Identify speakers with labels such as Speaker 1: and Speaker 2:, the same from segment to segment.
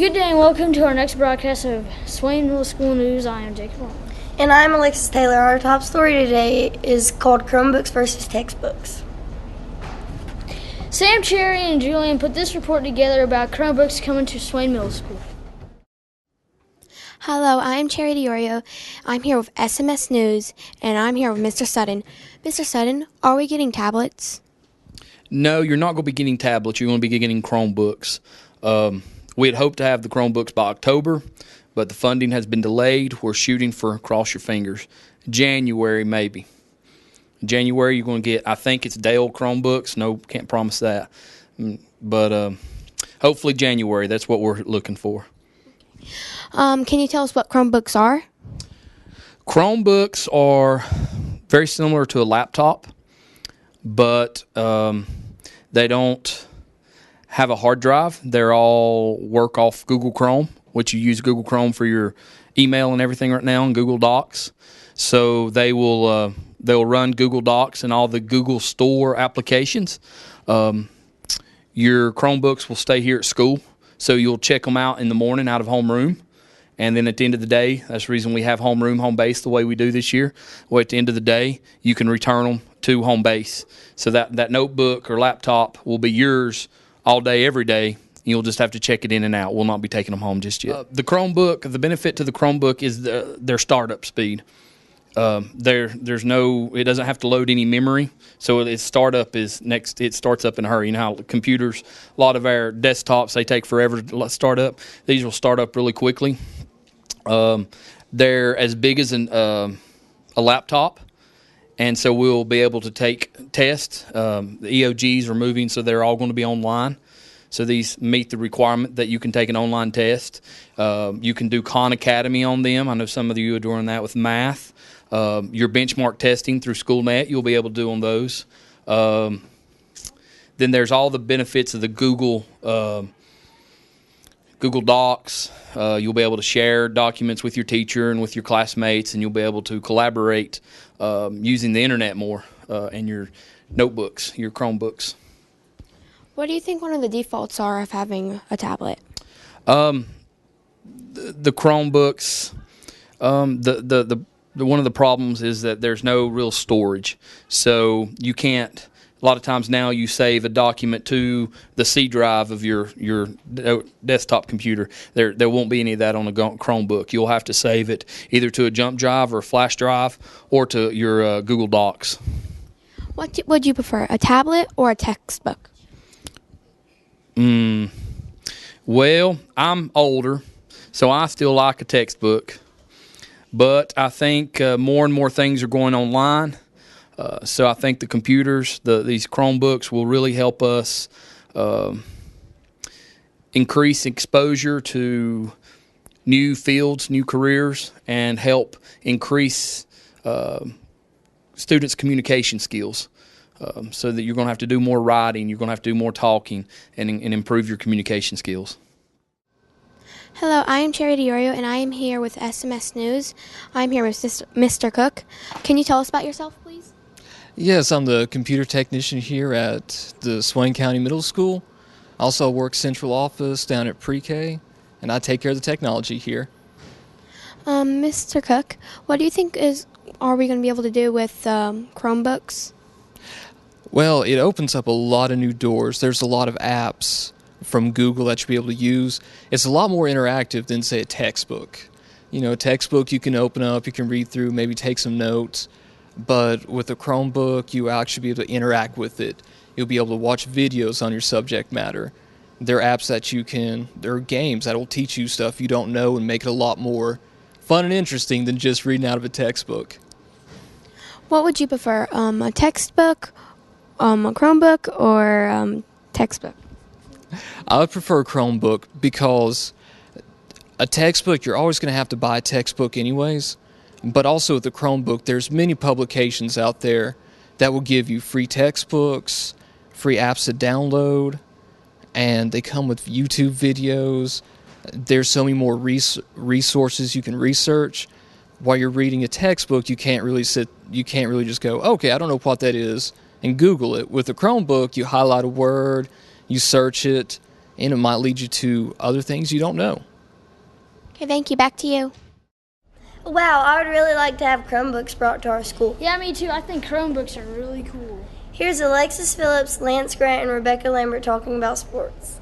Speaker 1: Good day and welcome to our next broadcast of Swain Middle School News. I am Jacob Long.
Speaker 2: And I'm Alexis Taylor. Our top story today is called Chromebooks versus textbooks.
Speaker 1: Sam, Cherry, and Julian put this report together about Chromebooks coming to Swain Middle School.
Speaker 3: Hello, I'm Cherry DiOrio. I'm here with SMS News, and I'm here with Mr. Sutton. Mr. Sutton, are we getting tablets?
Speaker 4: No, you're not going to be getting tablets. You're going to be getting Chromebooks. We had hoped to have the Chromebooks by October, but the funding has been delayed. We're shooting for, cross your fingers, January maybe. January you're going to get, I think it's Dell Chromebooks. No, can't promise that. But hopefully January, that's what we're looking for.
Speaker 3: Can you tell us what Chromebooks are?
Speaker 4: Chromebooks are very similar to a laptop, but they don't have a hard drive. They're all work off Google Chrome, which you use Google Chrome for your email and everything right now, and Google Docs. So they'll run Google Docs and all the Google Store applications. Your Chromebooks will stay here at school, so you'll check them out in the morning out of homeroom. And then at the end of the day, that's the reason we have homeroom, home base the way we do this year. Well, at the end of the day, you can return them to home base. So that notebook or laptop will be yours all day, every day. You'll just have to check it in and out. We'll not be taking them home just yet. The Chromebook, the benefit to the Chromebook is their startup speed. There's no, it doesn't have to load any memory. So its startup is next. It starts up in a hurry. You know how computers, a lot of our desktops, they take forever to start up. These will start up really quickly. They're as big as a laptop, and so we'll be able to take tests. The EOGs are moving, so they're all going to be online. So these meet the requirement that you can take an online test. You can do Khan Academy on them. I know some of you are doing that with math. Your benchmark testing through SchoolNet, you'll be able to do on those. Then there's all the benefits of the Google Docs. You'll be able to share documents with your teacher and with your classmates, and you'll be able to collaborate using the internet more and your notebooks, your Chromebooks.
Speaker 3: What do you think one of the defaults are of having a tablet?
Speaker 4: The Chromebooks, one of the problems is that there's no real storage. So you can't, a lot of times now you save a document to the C drive of your desktop computer. There won't be any of that on a Chromebook. You'll have to save it either to a jump drive or a flash drive or to your Google Docs.
Speaker 3: What would you prefer, a tablet or a textbook?
Speaker 4: Well, I'm older, so I still like a textbook. But I think more and more things are going online. So I think the computers, these Chromebooks will really help us increase exposure to new fields, new careers, and help increase students' communication skills. So that you're going to have to do more writing, you're going to have to do more talking, and improve your communication skills.
Speaker 3: Hello, I am Cherry DiOrio, and I am here with SMS News. I'm here with Mr. Cook. Can you tell us about yourself, please?
Speaker 5: Yes, I'm the computer technician here at the Swain County Middle School. I also work central office down at pre-K, and I take care of the technology here.
Speaker 3: Mr. Cook, what do you think are we going to be able to do with Chromebooks?
Speaker 5: Well, it opens up a lot of new doors. There's a lot of apps from Google that you'll be able to use. It's a lot more interactive than, say, a textbook. You know, a textbook you can open up, you can read through, maybe take some notes. But with a Chromebook, you actually be able to interact with it. You'll be able to watch videos on your subject matter. There are apps there are games that will teach you stuff you don't know and make it a lot more fun and interesting than just reading out of a textbook.
Speaker 3: What would you prefer, a textbook, a Chromebook, or textbook?
Speaker 5: I would prefer a Chromebook because a textbook, you're always going to have to buy a textbook anyways. But also with the Chromebook, there's many publications out there that will give you free textbooks, free apps to download, and they come with YouTube videos. There's so many more resources you can research. While you're reading a textbook, you can't really just go, okay, I don't know what that is, and Google it. With a Chromebook, you highlight a word, you search it, and it might lead you to other things you don't know.
Speaker 3: Okay, thank you. Back to you.
Speaker 2: Wow, I would really like to have Chromebooks brought to our school.
Speaker 1: Yeah, me too. I think Chromebooks are really cool.
Speaker 2: Here's Alexis Phillips, Lance Grant, and Rebecca Lambert talking about sports.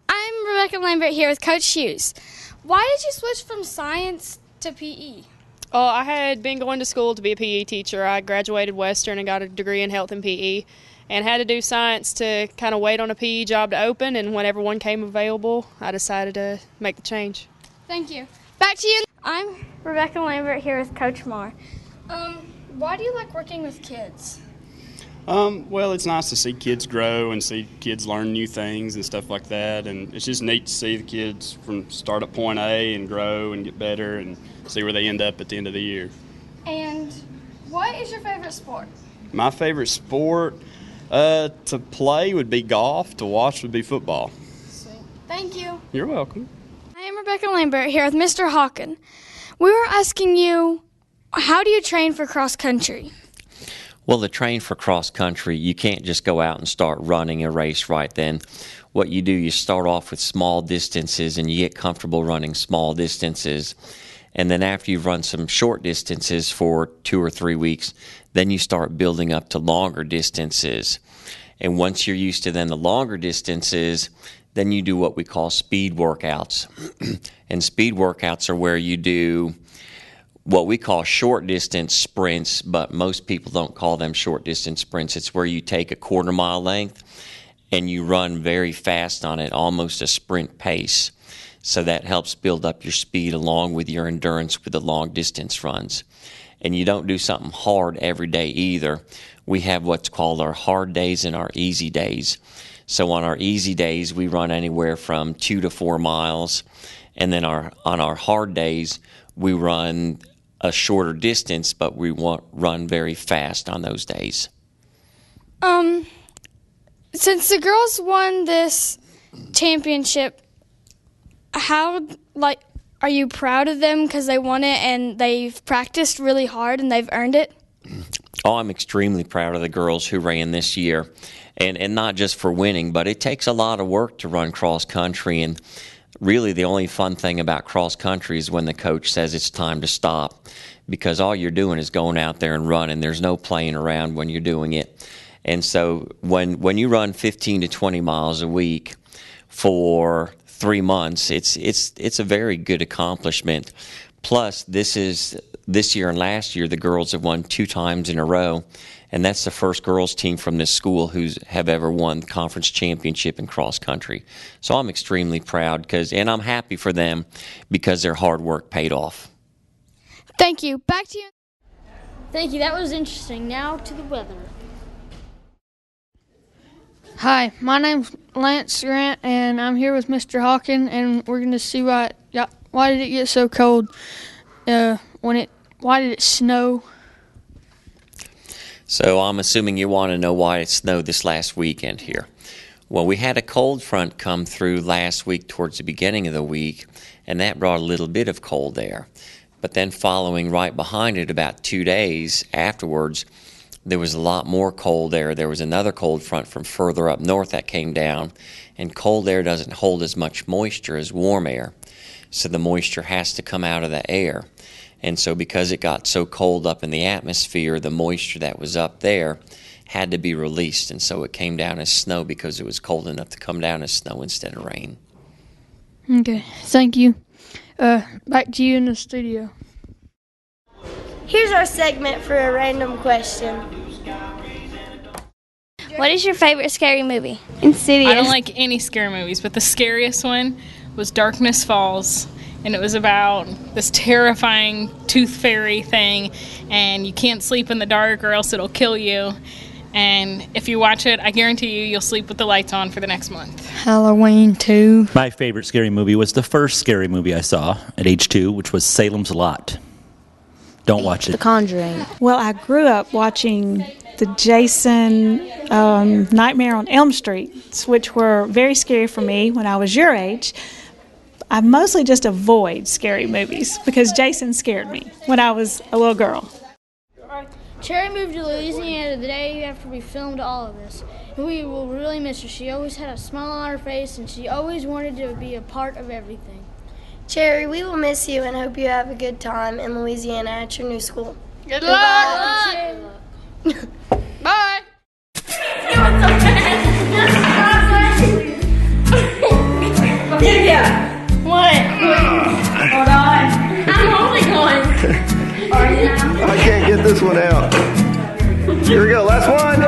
Speaker 6: I'm Rebecca Lambert here with Coach Hughes. Why did you switch from science to PE?
Speaker 7: Oh, I had been going to school to be a PE teacher. I graduated Western and got a degree in health and PE and had to do science to kind of wait on a PE job to open, and whenever one came available, I decided to make the change.
Speaker 6: Thank you. Back to you. I'm Rebecca Lambert here with Coach Marr. Why do you like working with kids?
Speaker 8: Well, it's nice to see kids grow and see kids learn new things and stuff like that, and it's just neat to see the kids from start at point A and grow and get better and see where they end up at the end of the year.
Speaker 6: And what is your favorite sport?
Speaker 8: My favorite sport to play would be golf, to watch would be football.
Speaker 6: Sweet. Thank you.
Speaker 8: You're welcome.
Speaker 6: I am Rebecca Lambert here with Mr. Hawken. We were asking you, how do you train for cross country?
Speaker 9: Well, to train for cross country, you can't just go out and start running a race right then. What you do, you start off with small distances and you get comfortable running small distances. And then after you've run some short distances for 2 or 3 weeks, then you start building up to longer distances. And once you're used to then the longer distances, then you do what we call speed workouts. And speed workouts are where you do what we call short distance sprints, but most people don't call them short distance sprints. It's where you take a quarter-mile length and you run very fast on it, almost a sprint pace. So that helps build up your speed along with your endurance with the long distance runs. And you don't do something hard every day either. We have what's called our hard days and our easy days. So on our easy days, we run anywhere from 2 to 4 miles. And then on our hard days, we run a shorter distance, but we run very fast on those days.
Speaker 6: Since the girls won this championship, are you proud of them because they won it and they've practiced really hard and they've earned it?
Speaker 9: Oh, I'm extremely proud of the girls who ran this year, and not just for winning, but it takes a lot of work to run cross country. And really the only fun thing about cross country is when the coach says it's time to stop, because all you're doing is going out there and running. There's no playing around when you're doing it. And so when you run 15 to 20 miles a week for 3 months, it's a very good accomplishment. Plus, this year and last year, the girls have won 2 times in a row, and that's the first girls team from this school who have ever won conference championship in cross country. So I'm extremely proud, and I'm happy for them because their hard work paid off.
Speaker 6: Thank you. Back to you.
Speaker 1: Thank you. That was interesting. Now to the weather.
Speaker 10: Hi, my name's Lance Grant, and I'm here with Mr. Hawken, and we're going to see why did it get so cold? Why did it snow?
Speaker 9: So I'm assuming you want to know why it snowed this last weekend here. Well, we had a cold front come through last week towards the beginning of the week, and that brought a little bit of cold air. But then following right behind it about 2 days afterwards, there was a lot more cold air. There was another cold front from further up north that came down, and cold air doesn't hold as much moisture as warm air. So the moisture has to come out of the air. And so because it got so cold up in the atmosphere, the moisture that was up there had to be released, and so it came down as snow because it was cold enough to come down as snow instead of rain.
Speaker 10: Okay, thank you. Back to you in the studio.
Speaker 2: Here's our segment for a random question.
Speaker 6: What is your favorite scary movie?
Speaker 11: Insidious. I don't like any scary movies, but the scariest one was Darkness Falls. And it was about this terrifying tooth fairy thing, and you can't sleep in the dark or else it'll kill you. And if you watch it, I guarantee you'll sleep with the lights on for the next month.
Speaker 10: Halloween 2.
Speaker 12: My favorite scary movie was the first scary movie I saw at age 2, which was Salem's Lot. Don't watch it.
Speaker 13: The Conjuring. Well, I grew up watching the Jason Nightmare on Elm Street, which were very scary for me when I was your age. I mostly just avoid scary movies because Jason scared me when I was a little girl.
Speaker 1: Cherry moved to Louisiana the day after we filmed all of this, and we will really miss her. She always had a smile on her face, and she always wanted to be a part of everything.
Speaker 2: Cherry, we will miss you and hope you have a good time in Louisiana at your new school.
Speaker 10: Good luck. Bye.
Speaker 14: Yeah. What? Hold on. I'm holding on. Are you now?
Speaker 15: I can't get this one out. Here we go. Last one.